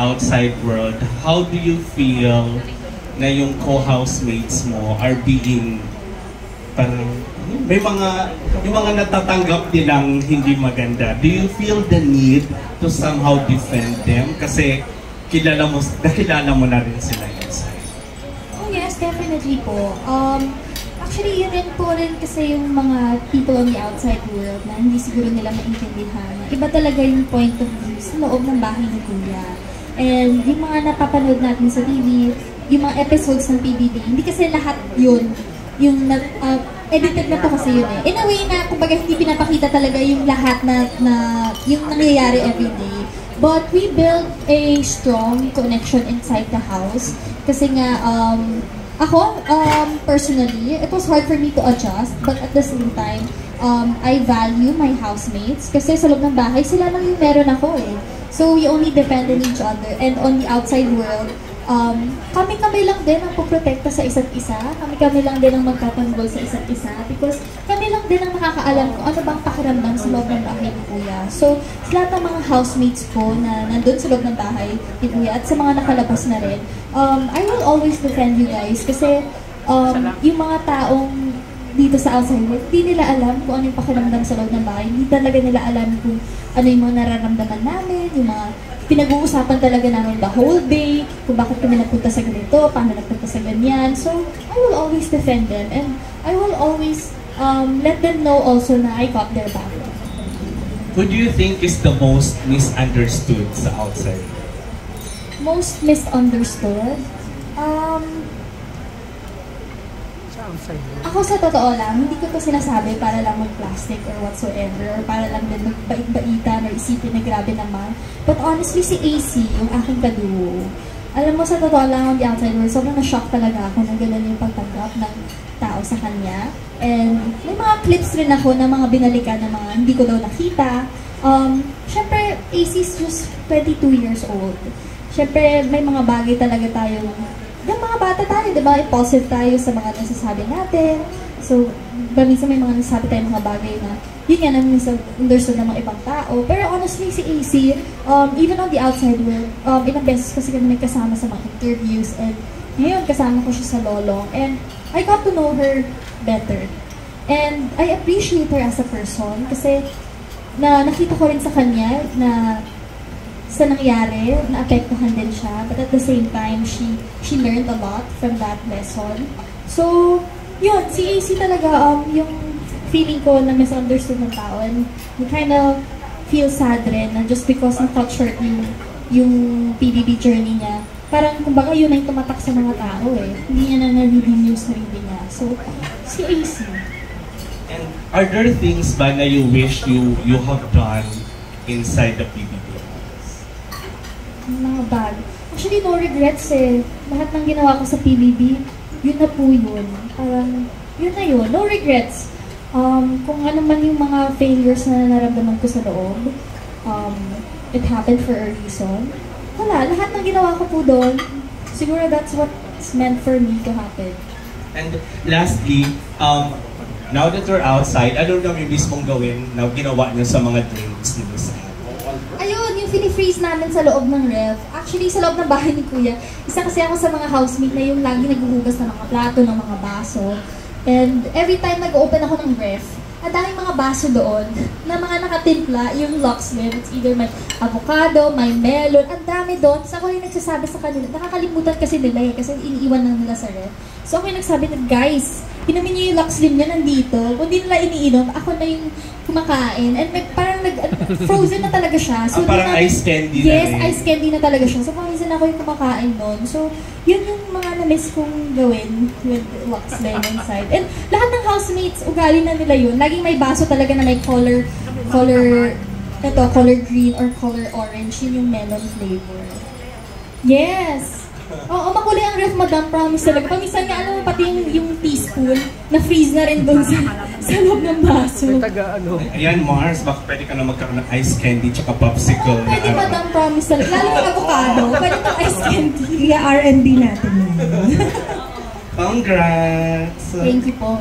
outside world, how do you feel na yung co-housemates mo are being parang may yung mga natatanggap nilang hindi maganda? Do you feel the need to somehow defend them? Kasi nakilala mo na rin sila inside. Oh yes, definitely po. Actually, yun rin kasi yung mga people on the outside world na hindi siguro nila maintindihan. Iba talaga yung point of view sa loob ng bahay ni Kuya. And yung mga napapanood natin sa TV, yung mga episodes ng PBB, hindi kasi lahat yun. Yung edited na po kasi yun eh. In a way na, kumbaga, hindi pinapakita talaga yung lahat na yung nangyayari everyday. But we built a strong connection inside the house. Kasi nga, ako, personally, it was hard for me to adjust, but at the same time, I value my housemates kasi sa loob ng bahay, sila lang yung meron ako eh. So, we only depend on each other. And on the outside world, kami-kami lang din ang puprotekta sa isa't isa. Kami-kami lang din ang magtatanggol sa isa't isa. Because kami lang din ang nakakaalam kung ano bang pakiramdam sa loob ng bahay ni Kuya. So, sa lahat ng mga housemates ko na nandun sa loob ng bahay ni Kuya at sa mga nakalabas na rin, I will always defend you guys. Kasi yung mga taong dito sa outside world, hindi nila alam kung ano yung pakiramdam sa loob ng bahay. Hindi talaga nila alam kung ano yung mga nararamdaman namin, yung mga pinag-uusapan talaga namin the whole day, kung bakit kami nagpunta sa ganito, paano nagpunta sa ganyan. So, I will always defend them and I will always let them know also na I got their back. Who do you think is the most misunderstood sa outside? Most misunderstood? Ako sa totoo lang, hindi ko to sinasabi para lang mag-plastic or whatsoever, or para lang din magbait-baitan or isipin na grabe naman. But honestly, si AC, yung aking kaduo, alam mo sa totoo lang on the outside world, sobrang na-shock talaga ako na gano'n yung pagtanggap ng tao sa kanya. And may mga clips rin ako na mga binalikan na mga hindi ko daw nakita. Siyempre, AC is just 22 years old. Siyempre, may mga bagay talaga tayo. Yung mga bata tayo, di ba? Impulsive tayo sa mga nasasabi natin. So, minsan may mga nasasabi tayo mga bagay na yun nga na misunderstood ng mga ibang tao. Pero honestly, si AC, even on the outside world, ilang beses kasi kami nagkasama sa mga interviews and ngayon kasama ko siya sa Lolong. And I got to know her better. And I appreciate her as a person kasi nakita ko rin sa kanya na sa nangyari, naapektuhan din siya, but at the same time, she learned a lot from that lesson. So, yun, si AC talaga, yung feeling ko na misunderstood ng tao, and you kind of feel sad rin na just because na-cut short yung PBB journey niya, parang kumbaga yun na yung tumatak sa mga tao eh. Hindi niya na na-redeem yung sarili niya. So, si AC. And are there things ba na you wish you have done inside the PBB? Mga bad. Actually, no regrets eh. Lahat ng ginawa ko sa PBB, yun na po yun. Parang, yun na yun. No regrets. Kung ano man yung mga failures na naramdaman ko sa loob, it happened for a reason. Wala. Lahat ng ginawa ko po doon, siguro that's what's meant for me to happen. And lastly, now that we're outside, ano na may mismong gawin na ginawa niyo sa mga drinks ni Miss Anne? Ayun, yung fini-freeze namin sa loob ng ref. Actually, sa loob ng bahay ni Kuya, isa kasi ako sa mga housemate na yung lagi naghuhugas ng mga plato, ng mga baso. And every time nag-open ako ng ref, ang daming mga baso doon na mga nakatimpla, yung Lux Slim. It's either may avocado, may melon, ang dami doon. So ako yung nagsasabi sa kanila, nakakalimutan kasi nila eh, kasi iniiwan lang nila sa ref. So ako yung nagsabi na, guys, inumin niyo yung Lux Slim niya nandito. Kung di nila iniinom, ako na yung kumakain. And parang frozen na talaga siya. So, parang ice candy na yes, ice candy na talaga siya. So minsan ako yung kumakain noon. So yun yung mga na-miss kong gawin with Lux Slim inside. And lahat ng housemates, ugali na nila yun. Laging may baso talaga na may color green or color orange. Yun yung melon flavor. Yes! Oo, makulay ang ref, madam, promise talaga. Paminsan nga, ano, pati yung teaspoon, na-freeze na rin doon sa loob ng baso. Ayan, Mars, baka pwede ka na magkaroon ng ice candy tsaka popsicle. Pwede, madam, promise talaga. Lalo yung avocado, pwede itong ice candy. Kaya R&B natin yun. Congrats! Thank you po.